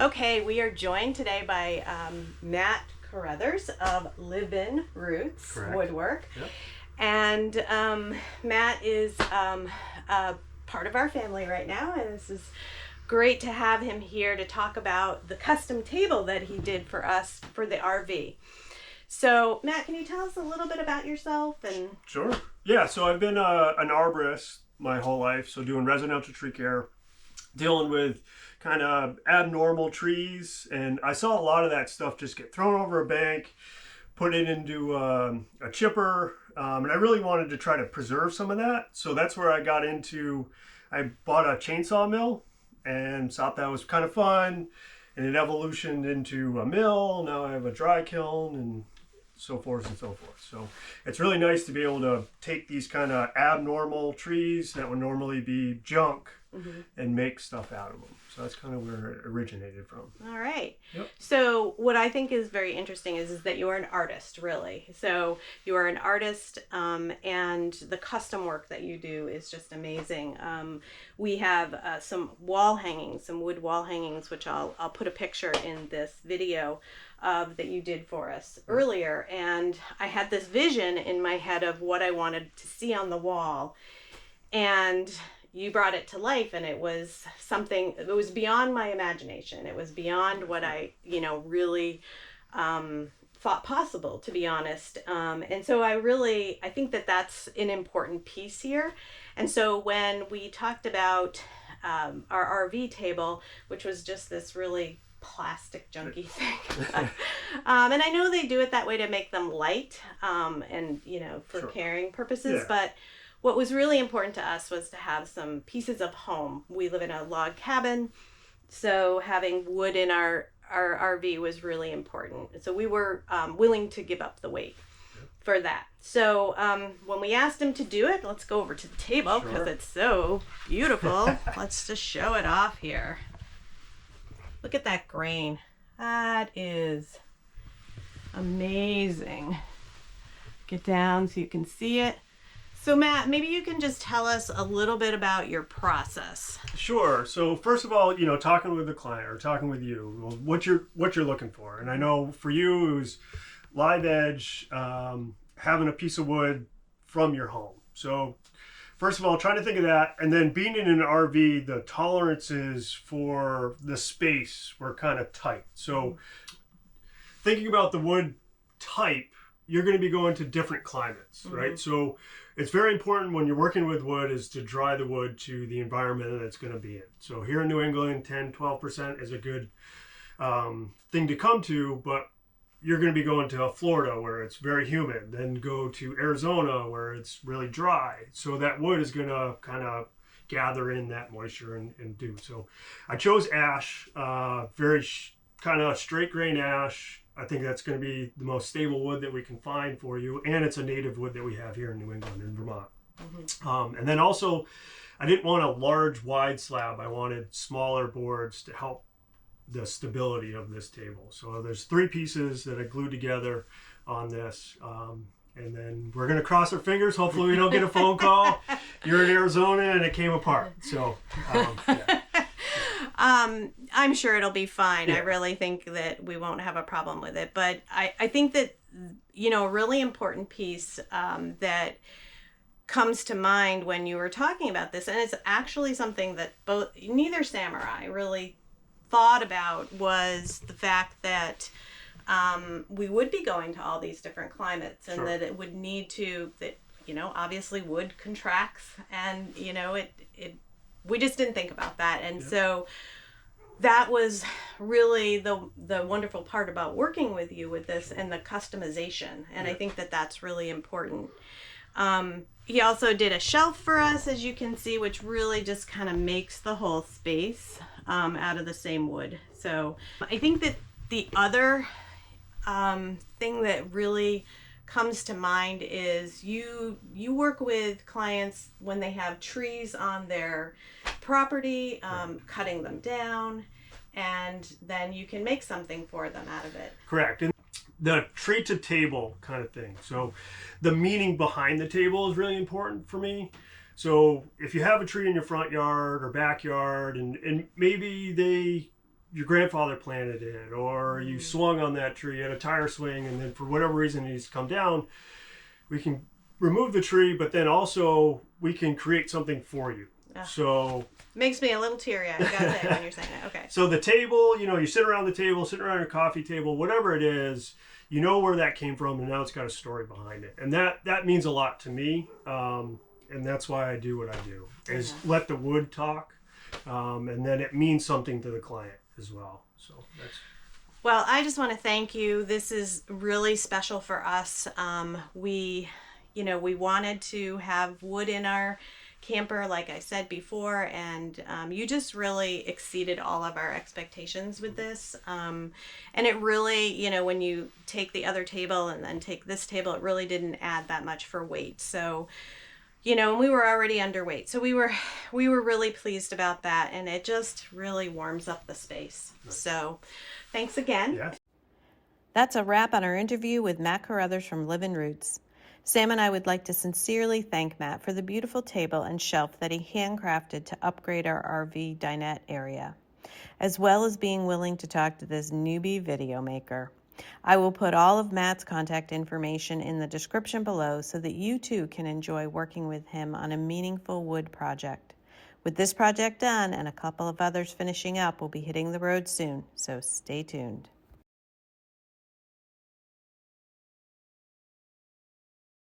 Okay, we are joined today by Matt Carruthers of Livin Roots Correct. Woodwork. Yep. And Matt is a part of our family right now, and this is great to have him here to talk about the custom table that he did for us for the RV. So, Matt, can you tell us a little bit about yourself? And Sure. Yeah, so I've been an arborist my whole life, so doing residential tree care, dealing with kind of abnormal trees, and I saw a lot of that stuff just get thrown over a bank, put it into a chipper, and I really wanted to try to preserve some of that. So that's where I got into. I bought a chainsaw mill and thought that was kind of fun, and it evolutioned into a mill. Now I have a dry kiln and so forth and so forth. So it's really nice to be able to take these kind of abnormal trees that would normally be junk and make stuff out of them. So that's kind of where it originated from. all right. Yep. So what I think is very interesting is that you are an artist, really. So you are an artist, and the custom work that you do is just amazing. We have some wall hangings, some wood wall hangings, which I'll put a picture in this video of that you did for us earlier. And I had this vision in my head of what I wanted to see on the wall, and you brought it to life, and it was something, it was beyond my imagination. It was beyond what I, really thought possible, to be honest. And so I think that that's an important piece here. And so when we talked about our RV table, which was just this really plastic junky thing. And I know they do it that way to make them light, and for Sure. carrying purposes, Yeah. but what was really important to us was to have some pieces of home. We live in a log cabin, so having wood in our RV was really important. So we were willing to give up the weight for that. So when we asked him to do it, let's go over to the table because Sure. it's so beautiful. Let's just show it off here. Look at that grain. That is amazing. Get down so you can see it. So Matt, maybe you can just tell us a little bit about your process. Sure. So first of all, talking with the client or talking with you, well, what you're looking for, and I know for you it was live edge, having a piece of wood from your home. So first of all, trying to think of that, and then being in an RV, the tolerances for the space were kind of tight. So thinking about the wood type, you're going to be going to different climates, right? So it's very important when you're working with wood is to dry the wood to the environment that it's going to be in. So here in New England, 10-12% is a good thing to come to, but you're going to be going to Florida where it's very humid, then go to Arizona where it's really dry. So that wood is going to kind of gather in that moisture and do. So I chose ash, very kind of straight grain ash. I think that's going to be the most stable wood that we can find for you. And it's a native wood that we have here in New England and Vermont. And then also, I didn't want a large, wide slab. I wanted smaller boards to help the stability of this table. So there's 3 pieces that I glued together on this. And then we're going to cross our fingers. Hopefully we don't get a phone call. You're in Arizona and it came apart. So, yeah. I'm sure it'll be fine. Yeah. I really think that we won't have a problem with it. But I think that, a really important piece that comes to mind when you were talking about this, and it's actually something that neither samurai really thought about, was the fact that we would be going to all these different climates, and Sure. that it would need to, that, obviously wood contracts, and, we just didn't think about that. And so that was really the wonderful part about working with you with this and the customization. And I think that that's really important. He also did a shelf for us, as you can see, which really just kind of makes the whole space out of the same wood. So I think that the other thing that really comes to mind is you work with clients when they have trees on their property, cutting them down, and then you can make something for them out of it. Correct. And the tree to table kind of thing. So the meaning behind the table is really important for me. So if you have a tree in your front yard or backyard, and maybe your grandfather planted it, or you swung on that tree at a tire swing, and then for whatever reason it needs to come down, we can remove the tree, but then also we can create something for you. So makes me a little teary-eyed, I gotta say, when you're saying that. Okay. So the table, you sit around the table, sitting around your coffee table, whatever it is, you know where that came from, and now it's got a story behind it, and that means a lot to me, and that's why I do what I do, is let the wood talk, and then it means something to the client as well. So that's. Well, I just want to thank you. This is really special for us. We wanted to have wood in our camper, like I said before, and you just really exceeded all of our expectations with this. And it really, when you take the other table and then take this table, it really didn't add that much for weight. So, and we were already underweight. So we were really pleased about that, and it just really warms up the space. Nice. So thanks again. Yeah. That's a wrap on our interview with Matt Carruthers from Livin Roots. Sam and I would like to sincerely thank Matt for the beautiful table and shelf that he handcrafted to upgrade our RV dinette area, as well as being willing to talk to this newbie video maker. I will put all of Matt's contact information in the description below so that you too can enjoy working with him on a meaningful wood project. With this project done and a couple of others finishing up, we'll be hitting the road soon, so stay tuned.